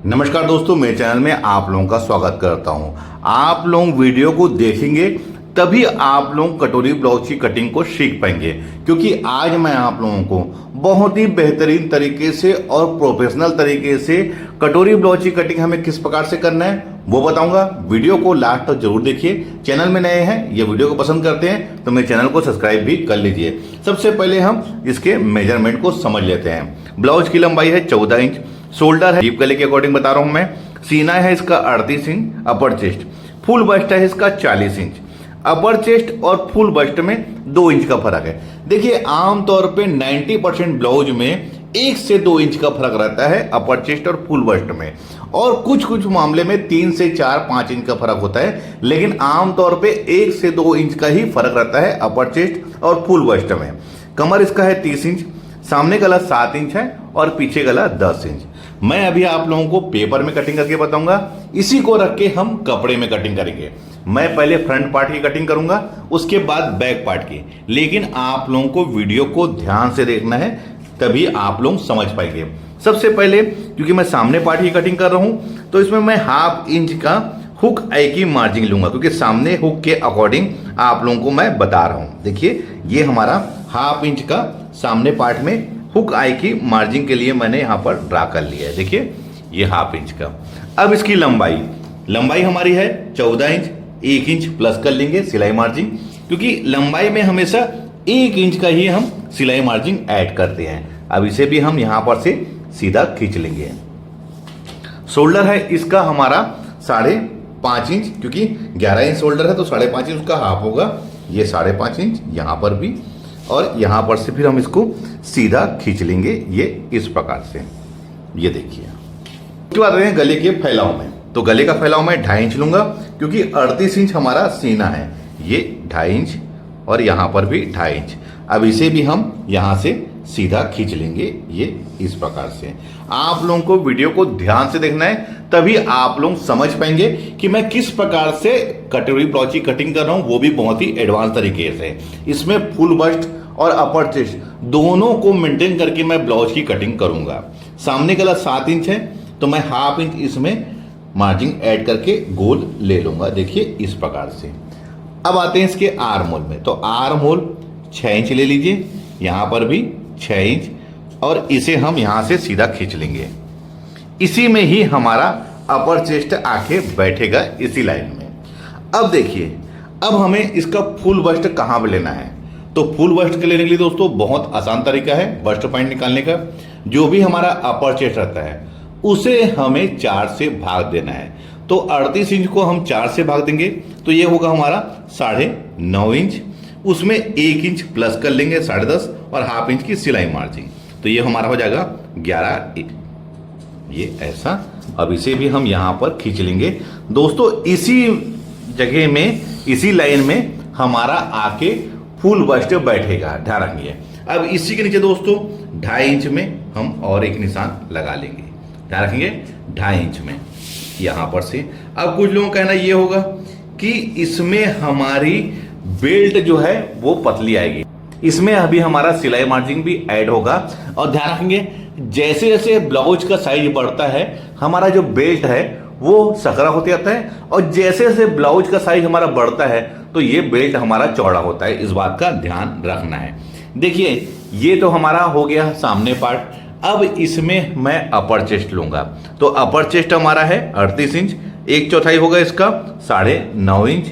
नमस्कार दोस्तों, मेरे चैनल में आप लोगों का स्वागत करता हूं। आप लोग वीडियो को देखेंगे तभी आप लोग कटोरी ब्लाउज की कटिंग को सीख पाएंगे, क्योंकि आज मैं आप लोगों को बहुत ही बेहतरीन तरीके से और प्रोफेशनल तरीके से कटोरी ब्लाउज की कटिंग हमें किस प्रकार से करना है वो बताऊंगा। वीडियो को लास्ट तक जरूर देखिए। चैनल में नए हैं, ये वीडियो को पसंद करते हैं तो मेरे चैनल को सब्सक्राइब भी कर लीजिए। सबसे पहले हम इसके मेजरमेंट को समझ लेते हैं। ब्लाउज की लंबाई है 14 इंच, शोल्डर है डीप गले के अकॉर्डिंग बता रहा हूं मैं, सीना है इसका 38 inch, upper chest, full bust है इसका 40 इंच। अपर चेस्ट और फुल बस्ट में 2 इंच का फर्क है। देखिए आमतौर पे 90% ब्लाउज में 1 से 2 इंच का फर्क रहता है अपर चेस्ट और फुल बस्ट में, और कुछ कुछ मामले में 3 से 4-5 इंच का फर्क होता है, लेकिन आमतौर पे 1 से 2 इंच का ही फर्क रहता है अपर चेस्ट और फुल बस्ट में। कमर इसका है 30 इंच, सामने गला 7 इंच है और पीछे गला 10 इंच। मैं अभी आप लोगों को पेपर में कटिंग करके बताऊंगा, इसी को रख के हम कपड़े में कटिंग करेंगे। मैं पहले फ्रंट पार्ट की कटिंग करूंगा, उसके बाद बैक पार्ट की, लेकिन आप लोगों को वीडियो को ध्यान से देखना है तभी आप लोग समझ पाएंगे। सबसे पहले क्योंकि मैं सामने पार्ट की कटिंग कर रहा हूं तो इसमें मैं 1/2 इंच का हुक आई की मार्जिन लूंगा, क्योंकि सामने हुक के अकॉर्डिंग आप लोगों को मैं बता रहा हूं। देखिए ये हमारा 1/2 इंच का सामने पार्ट में हुक आई की मार्जिन के लिए मैंने यहां पर ड्रा कर लिया है। देखिए ये 1/2 इंच का। अब इसकी लंबाई हमारी है 14 इंच, 1 इंच प्लस कर लेंगे सिलाई मार्जिन, क्योंकि लंबाई में हमेशा 1 इंच का ही हम सिलाई मार्जिन ऐड करते हैं। अब इसे भी हम यहां पर से सीधा खींच लेंगे। शोल्डर है इसका हमारा 5.5 इंच, क्योंकि 11 इंच शोल्डर है तो 5.5 इंच उसका हाफ होगा। ये 5.5 इंच यहां पर भी, और यहां पर से फिर हम इसको सीधा खींच लेंगे ये इस प्रकार से। ये देखिए। उसके बाद रहे गले के फैलाव में, तो गले का फैलाव मैं 2.5 इंच लूंगा, क्योंकि 38 इंच हमारा सीना है, ये 2.5 इंच और यहां पर भी 2.5 इंच। अब इसे भी हम यहां से सीधा खींच लेंगे ये इस प्रकार से। आप लोगों को वीडियो को ध्यान से देखना है, तभी आप लोग समझ पाएंगे कि मैं किस प्रकार से कटोरी ब्लाउज की कटिंग कर रहा हूं, वो भी बहुत ही एडवांस तरीके से। इसमें फुल बस्ट और अपर चेस्ट दोनों को मेंटेन करके मैं ब्लाउज की कटिंग करूंगा। सामने गला 7 इंच है तो मैं 1/2 इंच इसमें मार्जिन ऐड करके गोल ले लूंगा। देखिए इस प्रकार से। अब आते हैं इसके आर्म होल में, तो आर्म होल 6 इंच ले लीजिए, यहां पर भी 6 इंच, और इसे हम यहां से सीधा खींच लेंगे। इसी में ही हमारा अपर चेस्ट आके बैठेगा इसी लाइन में। अब देखिए, अब हमें इसका फुल बस्ट कहां पे लेना है, तो फुल बस्ट के लेने के लिए दोस्तों बहुत आसान तरीका है बस्ट पॉइंट निकालने का। जो भी हमारा अपर चेस्ट रहता है उसे हमें 4 से भाग देना है, तो 38 इंच को हम 4 से भाग देंगे तो ये होगा हमारा 9.5 इंच। उसमें 1 इंच प्लस कर लेंगे 10.5 और 1/2 इंच की सिलाई मार्जिन, तो ये हमारा हो जाएगा 11। ये ऐसा। अब इसे भी हम यहां पर खींच लेंगे दोस्तों। इसी जगह में, इसी लाइन में हमारा आके फुल बस्ट बैठेगा, ध्यान रखिए। अब इसी के नीचे दोस्तों 2.5 इंच में हम और एक निशान लगा लेंगे, ध्यान रखेंगे 2.5 इंच में यहां पर से। अब कुछ लोगों का कहना ये होगा कि इसमें हमारी बेल्ट जो है वो पतली आएगी, इसमें अभी हमारा सिलाई मार्जिन भी ऐड होगा। और ध्यान रखेंगे जैसे जैसे ब्लाउज का साइज बढ़ता है हमारा जो बेल्ट है वो सकरा होते जाता है, और जैसे जैसे ब्लाउज का साइज हमारा बढ़ता है तो ये बेल्ट हमारा चौड़ा होता है। इस बात का ध्यान रखना है। देखिए ये तो हमारा हो गया सामने पार्ट। अब इसमें मैं अपर चेस्ट लूंगा, तो अपर चेस्ट हमारा है 38 इंच, 1/4 होगा इसका 9.5 इंच,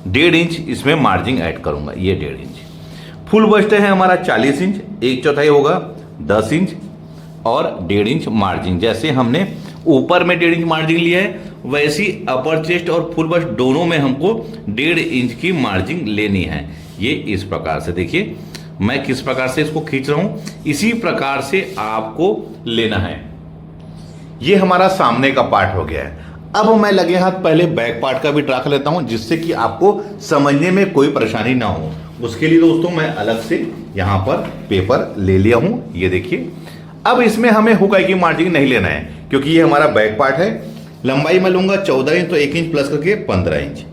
1.5 इंच इसमें मार्जिन ऐड करूंगा, ये 1.5 इंच। फुल बस्ट है हमारा 40 इंच, 1/4 होगा 10 इंच और 1.5 इंच मार्जिन। जैसे हमने ऊपर में 1.5 इंच मार्जिन लिया है, वैसी अपर चेस्ट और फुल बस्ट दोनों में हमको 1.5 इंच की मार्जिन लेनी है। ये इस प्रकार से। देखिए मैं किस प्रकार से इसको खींच रहा हूं, इसी प्रकार से आपको लेना है। ये हमारा सामने का पार्ट हो गया है। अब मैं लगे हाथ पहले बैक पार्ट का भी ड्रा कर लेता हूं, जिससे कि आपको समझने में कोई परेशानी ना हो। उसके लिए दोस्तों मैं अलग से यहां पर पेपर ले लिया हूं, ये देखिए। अब इसमें हमें हुक आई की मार्जिन नहीं लेना है, क्योंकि ये हमारा बैक पार्ट है। लंबाई मैं लूंगा 14 इंच, तो 1 इंच प्लस करके 15 इंच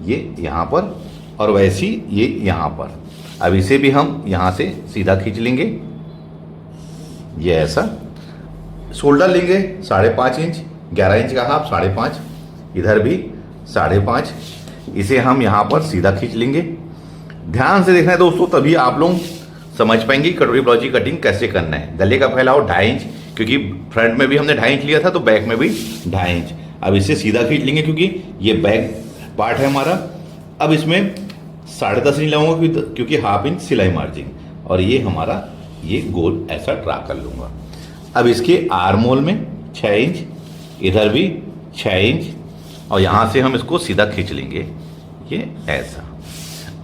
ये यहां पर, और वैसी ये यहां पर। अब इसे भी हम यहां से सीधा खींच लेंगे, ये ऐसा। शोल्डर लेंगे 5.5 इंच, 11 इंच का हाफ 5.5, इधर भी 5.5। इसे हम यहाँ पर सीधा खींच लेंगे। ध्यान से देखना है दोस्तों, तभी आप लोग समझ पाएंगे कटोरी ब्लाउज की कटिंग कैसे करना है। गले का फैलाव 2.5 इंच, क्योंकि फ्रंट में भी हमने 2.5 इंच लिया था तो बैक में भी 2.5 इंच। अब इसे सीधा खींच लेंगे क्योंकि ये बैक पार्ट है हमारा। अब इसमें 10.5 इंच लगाऊंगा क्योंकि हाफ इंच सिलाई मार्जिन, और ये हमारा ये गोल ऐसा ड्रा कर लूंगा। अब इसके आर्म होल में 6 इंच, इधर भी 6 इंच, और यहां से हम इसको सीधा खींच लेंगे ये ऐसा।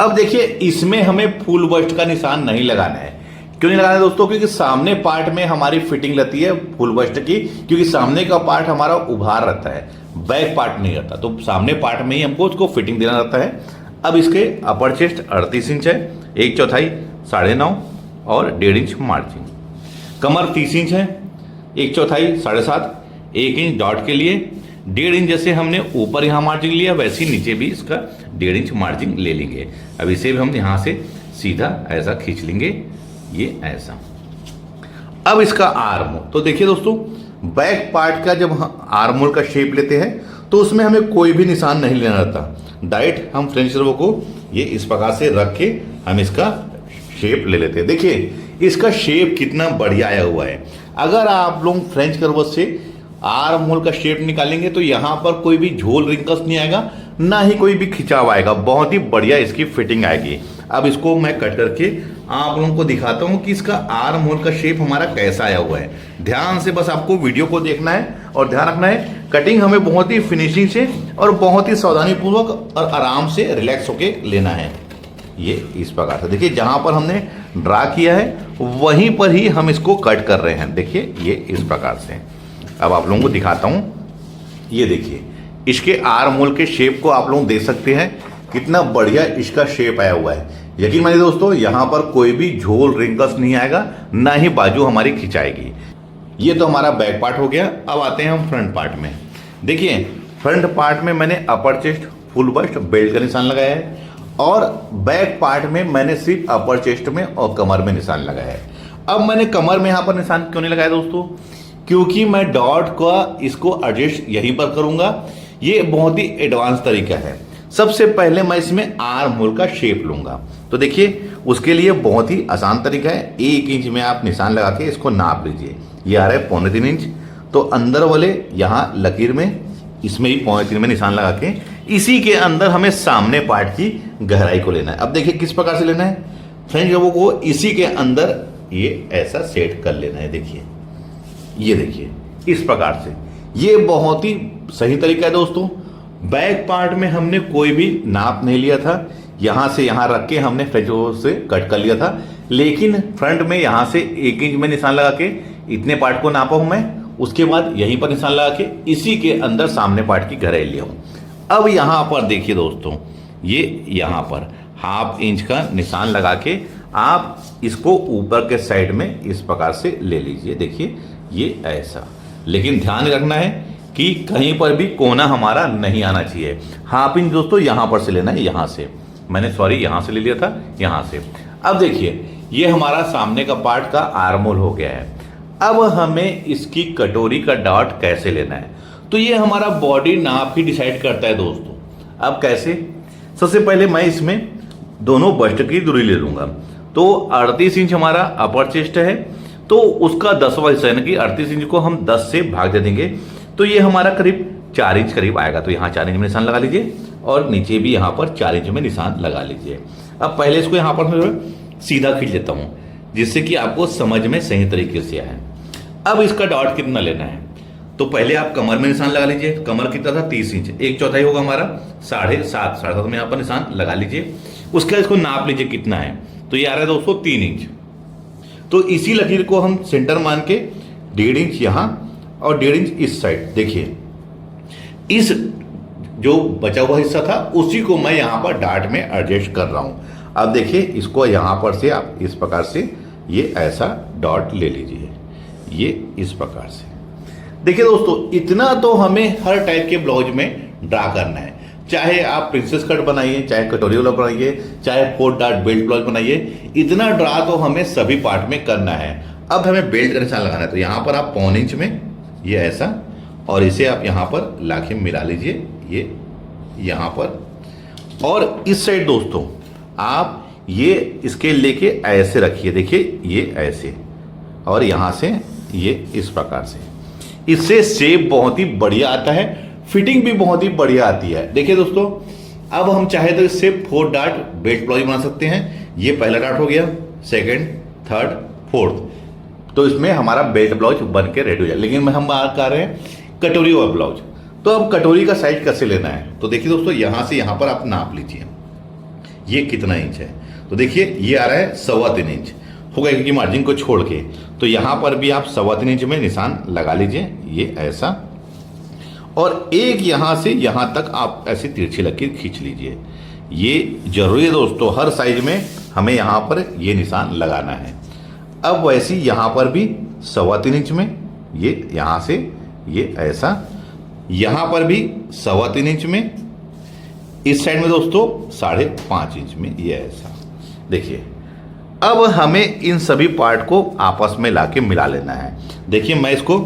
अब देखिए इसमें हमें फुल बस्ट का निशान नहीं लगाना है। क्यों नहीं लगाना है दोस्तों? क्योंकि सामने पार्ट में हमारी फिटिंग रहती है फुल बस्ट की, क्योंकि सामने का पार्ट हमारा उभार रहता है, बैक पार्ट नहीं रहता, तो सामने पार्ट में ही हमको उसको फिटिंग देना रहता है। अब इसके अपर चेस्ट 38 इंच है, 1/4 9.5 और 1.5 इंच मार्जिन। कमर 30 इंच है, 1/4 7.5, 1 इंच डॉट के लिए, 1.5 इंच जैसे हमने ऊपर यहाँ मार्जिन लिया वैसे ही नीचे भी इसका 1.5 इंच मार्जिन ले लेंगे। अब इसे भी हम यहाँ से सीधा ऐसा खींच लेंगे ये ऐसा। अब इसका आर्म होल, तो देखिए दोस्तों बैक पार्ट का जब हम आर्म होल का शेप लेते हैं तो उसमें हमें कोई भी निशान नहीं लेना रहता। डायरेक्ट हम फ्रेंच कर्व को ये इस प्रकार से रख के हम इसका शेप ले लेते हैं। देखिए इसका शेप कितना बढ़िया आया हुआ है। अगर आप लोग फ्रेंच कर्व से आर्म होल का शेप निकालेंगे तो यहाँ पर कोई भी झोल रिंकल्स नहीं आएगा, ना ही कोई भी खिंचाव आएगा, बहुत ही बढ़िया इसकी फिटिंग आएगी। अब इसको मैं कट करके आप लोगों को दिखाता हूँ कि इसका आर्म होल का शेप हमारा कैसा आया हुआ है। ध्यान से बस आपको वीडियो को देखना है और ध्यान रखना है कटिंग हमें बहुत ही फिनिशिंग से और बहुत ही सावधानी पूर्वक और आराम से रिलैक्स होके लेना है। ये इस प्रकार से देखिए जहां पर हमने ड्रा किया है वहीं पर ही हम इसको कट कर रहे हैं। देखिए ये इस प्रकार से। अब आप लोगों को दिखाता हूं, ये देखिए इसके आर्म होल के शेप को आप लोग देख सकते हैं कितना बढ़िया इसका शेप आया हुआ है। यकीन मानिए दोस्तों यहाँ पर कोई भी झोल रिंकल्स नहीं आएगा, ना ही बाजू हमारी खिंचाएगी। ये तो हमारा बैक पार्ट हो गया। अब आते हैं हम फ्रंट पार्ट में। देखिए फ्रंट पार्ट में मैंने upper chest full bust belt का निशान लगाया है और बैक पार्ट में मैंने सिर्फ अपर चेस्ट में और कमर में निशान लगाया है। अब मैंने कमर में यहाँ पर निशान क्यों नहीं लगाया दोस्तों? क्योंकि मैं डॉट का इसको एडजस्ट यहीं पर करूंगा। ये बहुत ही एडवांस तरीका है। सबसे पहले मैं इसमें आर्म होल का शेप लूंगा, तो देखिए उसके लिए बहुत ही आसान तरीका है। 1 इंच में आप निशान लगा के इसको नाप लीजिए। ये आ रहा है 3.25 इंच, तो अंदर वाले यहाँ लकीर में इसमें ही 3.25 में निशान लगा के इसी के अंदर हमें सामने पार्ट की गहराई को लेना है। अब देखिए किस प्रकार से लेना है। फ्रेंच कर्व को इसी के अंदर ये ऐसा सेट कर लेना है। देखिए ये देखिए इस प्रकार से। ये बहुत ही सही तरीका है दोस्तों। बैक पार्ट में हमने कोई भी नाप नहीं लिया था, यहां से यहां रख के हमने फ्रेंच कर्व से कट कर लिया था, लेकिन फ्रंट में यहां से 1 इंच में निशान लगा के इतने पार्ट को नापा हूं मैं। उसके बाद यहीं पर निशान लगा के इसी के अंदर सामने पार्ट की गहराई लिया हूं। अब यहां पर देखिए दोस्तों, ये यहां पर 1/2 इंच का निशान लगा के आप इसको ऊपर के साइड में इस प्रकार से ले लीजिए। देखिए ये ऐसा, लेकिन ध्यान रखना है कि कहीं पर भी कोना हमारा नहीं आना चाहिए। 1/2 इंच दोस्तों यहां पर से लेना है, यहां से मैंने यहां से ले लिया था, यहां से। अब देखिए ये हमारा सामने का पार्ट का आर्म होल हो गया है। अब हमें इसकी कटोरी का डॉट कैसे लेना है, तो ये हमारा बॉडी नाप ही डिसाइड करता है दोस्तों। अब कैसे? सबसे पहले मैं इसमें दोनों बस्ट की दूरी ले लूंगा। तो 38 इंच हमारा अपर चेस्ट है, तो उसका 10वां हिस्सा यानी कि 38 इंच को हम 10 से भाग दे देंगे, तो ये हमारा करीब 4 इंच करीब आएगा। तो यहाँ 4 इंच में निशान लगा लीजिए और नीचे भी यहाँ पर 4 इंच में निशान लगा लीजिए। अब पहले इसको यहाँ पर सीधा खींच लेता हूँ जिससे कि आपको समझ में सही तरीके से आए। अब इसका डॉट कितना लेना है, तो पहले आप कमर में निशान लगा लीजिए। कमर कितना था? 30 इंच, 1/4 होगा हमारा 7.5 में यहाँ पर निशान लगा लीजिए। उसके बाद इसको नाप लीजिए कितना है, तो ये आ रहा है दोस्तों 3 इंच। तो इसी लकीर को हम सेंटर मान के 1.5 इंच यहाँ और 1.5 इंच इस साइड। देखिए इस जो बचा हुआ हिस्सा था उसी को मैं यहाँ पर डार्ट में एडजस्ट कर रहा हूँ। अब देखिए इसको यहाँ पर से आप इस प्रकार से ये ऐसा डॉट ले लीजिए, ये इस प्रकार से। देखिए दोस्तों इतना तो हमें हर टाइप के ब्लाउज में ड्रा करना है, चाहे आप प्रिंसेस कट बनाइए, चाहे कटोरी वाला बनाइए, चाहे 4 डॉट बेल्ट ब्लाउज बनाइए, इतना ड्रा तो हमें सभी पार्ट में करना है। अब हमें बेल्ट का निशान लगाना है, तो यहाँ पर आप 1/4 इंच में ये ऐसा और इसे आप यहाँ पर लाके मिला लीजिए, ये यहाँ पर। और इस साइड दोस्तों आप ये स्केल लेके ऐसे रखिए, देखिए ये ऐसे, और यहाँ से ये इस प्रकार से। इससे शेप बहुत ही बढ़िया आता है, फिटिंग भी बहुत ही बढ़िया आती है। देखिए दोस्तों, अब हम चाहे तो इससे 4 डार्ट बेल्ट ब्लाउज बना सकते हैं। ये पहला डार्ट हो गया, सेकंड, थर्ड, फोर्थ, तो इसमें हमारा बेल्ट ब्लाउज बन के रेडी हो जाए। लेकिन हम बात कर रहे हैं कटोरी वाला ब्लाउज। तो अब कटोरी का साइज कैसे लेना है, तो देखिए दोस्तों, यहां से यहां पर आप नाप लीजिए ये कितना इंच है। तो देखिए ये आ रहा है 3.25 इंच होगा, क्योंकि मार्जिन को छोड़ के। तो यहां पर भी आप 3.25 इंच में निशान लगा लीजिए, ये ऐसा। और एक यहां से यहां तक आप ऐसी तिरछी लकीर खींच लीजिए। ये जरूरी है दोस्तों, हर साइज में हमें यहां पर ये निशान लगाना है। अब वैसी यहां पर भी 3.25 इंच में, ये यहां से ये ऐसा, यहां पर भी 3.25 इंच में, इस साइड में दोस्तों 5.5 इंच में, ये ऐसा। देखिए अब हमें इन सभी पार्ट को आपस में लाके मिला लेना है। देखिए मैं इसको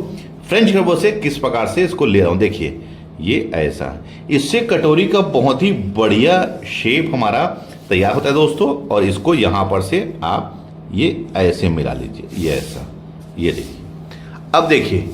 फ्रेंच कर्व से किस प्रकार से इसको ले रहा हूं, देखिए ये ऐसा। इससे कटोरी का बहुत ही बढ़िया शेप हमारा तैयार होता है दोस्तों। और इसको यहां पर से आप ये ऐसे मिला लीजिए, ये ऐसा, ये देखिए। अब देखिए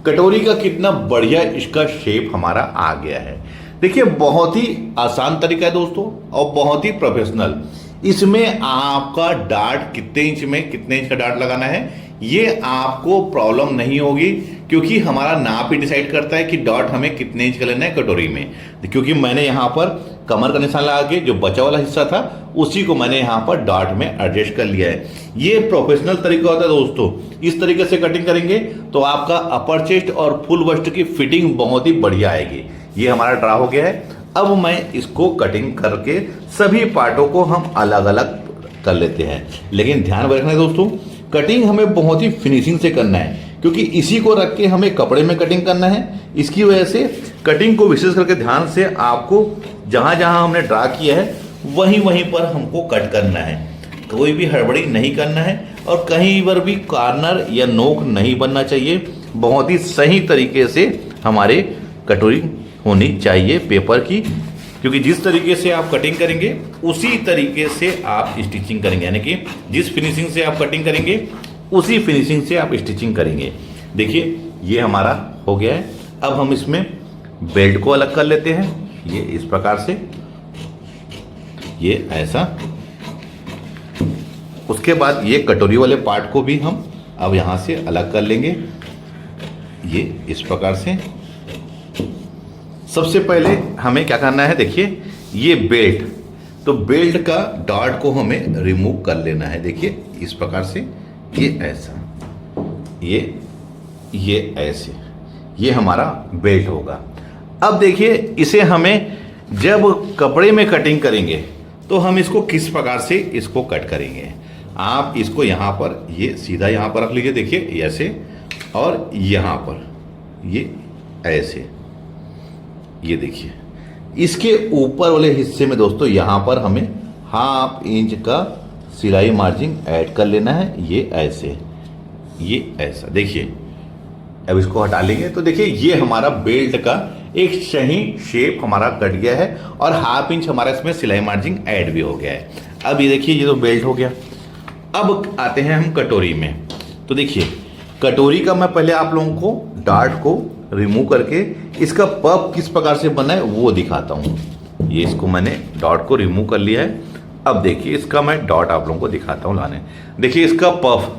कटोरी का कितना बढ़िया इसका शेप हमारा आ गया है। देखिए बहुत ही आसान तरीका है दोस्तों, और बहुत ही प्रोफेशनल। इसमें आपका डार्ट कितने इंच में कितने इंच का डार्ट लगाना है ये आपको प्रॉब्लम नहीं होगी, क्योंकि हमारा नाप ही डिसाइड करता है कि डॉट हमें कितने इंच का लेना है कटोरी में। क्योंकि मैंने यहाँ पर कमर का निशान लगा के जो बचा वाला हिस्सा था उसी को मैंने यहाँ पर डॉट में एडजस्ट कर लिया है। ये प्रोफेशनल तरीका होता है दोस्तों। इस तरीके से कटिंग करेंगे तो आपका अपर चेस्ट और फुल बस्ट की फिटिंग बहुत ही बढ़िया आएगी। ये हमारा ड्रा हो गया है। अब मैं इसको कटिंग करके सभी पार्टों को हम अलग अलग कर लेते हैं। लेकिन ध्यान रखना है दोस्तों, कटिंग हमें बहुत ही फिनिशिंग से करना है, क्योंकि इसी को रख के हमें कपड़े में कटिंग करना है। इसकी वजह से कटिंग को विशेष करके ध्यान से आपको जहां जहां हमने ड्रा किया है वहीं वहीं पर हमको कट करना है। कोई भी हड़बड़ी नहीं करना है, और कहीं पर भी कॉर्नर या नोक नहीं बनना चाहिए। बहुत ही सही तरीके से हमारे कटोरी होनी चाहिए पेपर की, क्योंकि जिस तरीके से आप कटिंग करेंगे उसी तरीके से आप स्टिचिंग करेंगे। यानी कि जिस फिनिशिंग से आप कटिंग करेंगे उसी फिनिशिंग से आप स्टिचिंग करेंगे। देखिए ये हमारा हो गया है। अब हम इसमें बेल्ट को अलग कर लेते हैं, ये इस प्रकार से, ये ऐसा। उसके बाद ये कटोरी वाले पार्ट को भी हम अब यहां से अलग कर लेंगे, ये इस प्रकार से। सबसे पहले हमें क्या करना है, देखिए ये बेल्ट, तो बेल्ट का डॉट को हमें रिमूव कर लेना है। देखिए इस प्रकार से, ये ऐसा, ये ऐसे, ये हमारा बेल्ट होगा। अब देखिए इसे हमें जब कपड़े में कटिंग करेंगे तो हम इसको किस प्रकार से इसको कट करेंगे। आप इसको यहाँ पर ये सीधा यहाँ पर रख लीजिए, देखिए ऐसे, और यहाँ पर ये ऐसे, ये देखिए। इसके ऊपर वाले हिस्से में दोस्तों यहाँ पर हमें 1/2 इंच का सिलाई मार्जिन ऐड कर लेना है, ये ऐसे, ये ऐसा। देखिए अब इसको हटा लेंगे तो देखिए ये हमारा बेल्ट का एक सही शेप हमारा कट गया है, और 1/2 इंच हमारा इसमें सिलाई मार्जिन ऐड भी हो गया है। अब ये देखिए ये तो बेल्ट हो गया। अब आते हैं हम कटोरी में। तो देखिए कटोरी का मैं पहले आप लोगों को डार्ट को रिमूव करके इसका पफ किस प्रकार से बना है वो दिखाता हूँ। ये इसको मैंने डॉट को रिमूव कर लिया है। अब देखिए इसका मैं डॉट आप लोगों को दिखाता हूँ लाने। देखिए इसका पफ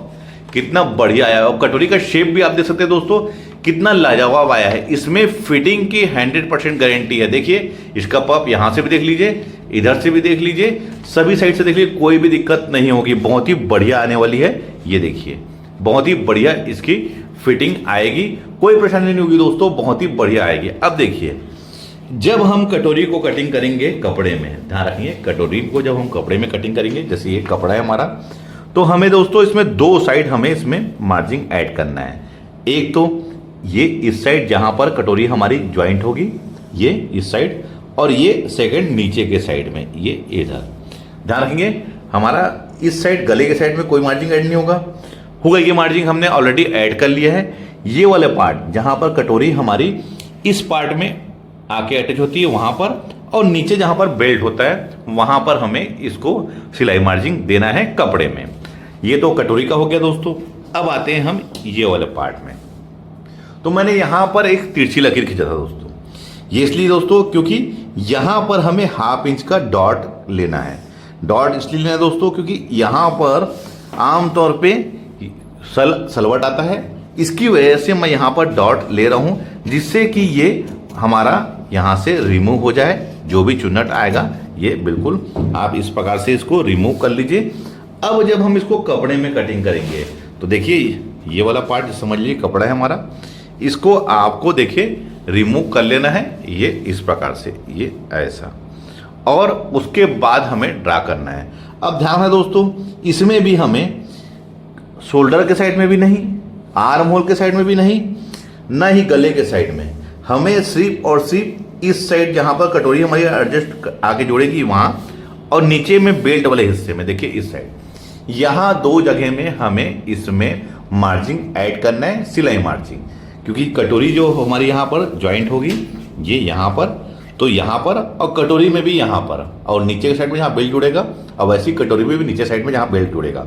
कितना बढ़िया आया है, और कटोरी का शेप भी आप देख सकते हैं दोस्तों कितना लाजवाब आया है। इसमें फिटिंग की 100% गारंटी है। देखिए इसका पफ यहाँ से भी देख लीजिए, इधर से भी देख लीजिए, सभी साइड से देख लीजिए, कोई भी दिक्कत नहीं होगी। बहुत ही बढ़िया आने वाली है। ये देखिए बहुत ही बढ़िया इसकी फिटिंग आएगी, कोई परेशानी नहीं होगी दोस्तों, बहुत ही बढ़िया आएगी। अब देखिए जब हम कटोरी को कटिंग करेंगे कपड़े में, ध्यान रखिए कटोरी को जब हम कपड़े में कटिंग करेंगे, जैसे ये कपड़ा है हमारा, तो हमें दोस्तों इसमें 2 साइड हमें इसमें मार्जिन ऐड करना है। एक तो ये इस साइड जहां पर कटोरी हमारी ज्वाइंट होगी, ये इस साइड, और ये सेकंड नीचे के साइड में, ये इधर। ध्यान रखेंगे हमारा इस साइड गले के साइड में कोई मार्जिन ऐड नहीं होगा। ये मार्जिन हमने ऑलरेडी ऐड कर लिया है। ये वाले पार्ट जहां पर कटोरी हमारी इस पार्ट में आके अटैच होती है वहां पर, और नीचे जहां पर बेल्ट होता है वहां पर हमें इसको सिलाई मार्जिंग देना है कपड़े में। ये तो कटोरी का हो गया दोस्तों। अब आते हैं हम ये वाले पार्ट में। तो मैंने यहां पर एक तिरछी लकीर खींचा था दोस्तों। ये इसलिए दोस्तों क्योंकि यहां पर हमें 1/2 इंच का डॉट लेना है। डॉट इसलिए लेना है दोस्तों क्योंकि यहां पर आमतौर पे सलवट आता है, इसकी वजह से मैं यहां पर डॉट ले रहा हूं, जिससे कि ये हमारा यहां से रिमूव हो जाए। जो भी चुन्नट आएगा ये बिल्कुल आप इस प्रकार से इसको रिमूव कर लीजिए। अब जब हम इसको कपड़े में कटिंग करेंगे तो देखिए ये वाला पार्ट समझ लीजिए कपड़ा है हमारा, इसको आपको देखिए रिमूव कर लेना है। ये इस प्रकार से, ये ऐसा, और उसके बाद हमें ड्रा करना है। अब ध्यान है दोस्तों, इसमें भी हमें शोल्डर के साइड में भी नहीं, आर्म होल के साइड में भी नहीं, ना ही गले के साइड में, हमें सिर्फ और सिर्फ इस साइड जहां पर कटोरी हमारी एडजस्ट आके जोड़ेगी वहां, और नीचे में बेल्ट वाले हिस्से में देखिए इस साइड, यहां 2 जगह में हमें इसमें मार्जिंग ऐड करना है, सिलाई मार्जिंग। क्योंकि कटोरी जो हमारी यहां पर ज्वाइंट होगी ये यहां पर, तो यहां पर, और कटोरी में भी यहां पर, और नीचे के साइड में जहां बेल्ट जुड़ेगा, और वैसी कटोरी में भी नीचे साइड में जहां बेल्ट जुड़ेगा,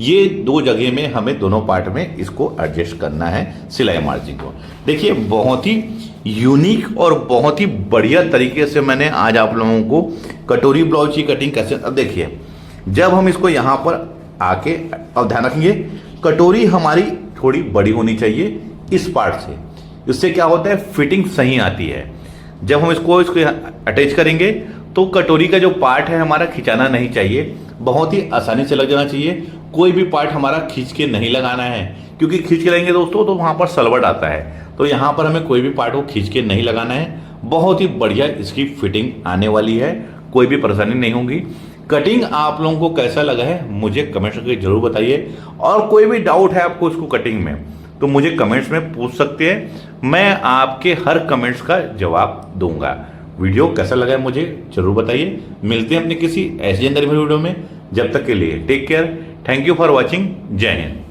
ये 2 जगह में हमें दोनों पार्ट में इसको एडजस्ट करना है सिलाई मार्जिन को। देखिए बहुत ही यूनिक और बहुत ही बढ़िया तरीके से मैंने आज आप लोगों को कटोरी ब्लाउज की कटिंग कैसे, अब देखिए जब हम इसको यहाँ पर आके, अब ध्यान रखेंगे कटोरी हमारी थोड़ी बड़ी होनी चाहिए इस पार्ट से, इससे क्या होता है फिटिंग सही आती है। जब हम इसको अटैच करेंगे तो कटोरी का जो पार्ट है हमारा खिंचाना नहीं चाहिए, बहुत ही आसानी से लग जाना चाहिए। कोई भी पार्ट हमारा खींच के नहीं लगाना है, क्योंकि खींच के लगाएंगे दोस्तों तो वहां पर सलवट आता है। तो यहाँ पर हमें कोई भी पार्ट को खींच के नहीं लगाना है। बहुत ही बढ़िया इसकी फिटिंग आने वाली है, कोई भी परेशानी नहीं होगी। कटिंग आप लोगों को कैसा लगा है मुझे कमेंट्स करके जरूर बताइए, और कोई भी डाउट है आपको इसको कटिंग में तो मुझे कमेंट्स में पूछ सकते हैं, मैं आपके हर कमेंट्स का जवाब दूंगा। वीडियो कैसा लगा है मुझे जरूर बताइए। मिलते हैं अपने किसी ऐसी जानकारी वीडियो में, जब तक के लिए take care, thank you for watching, जय हिंद।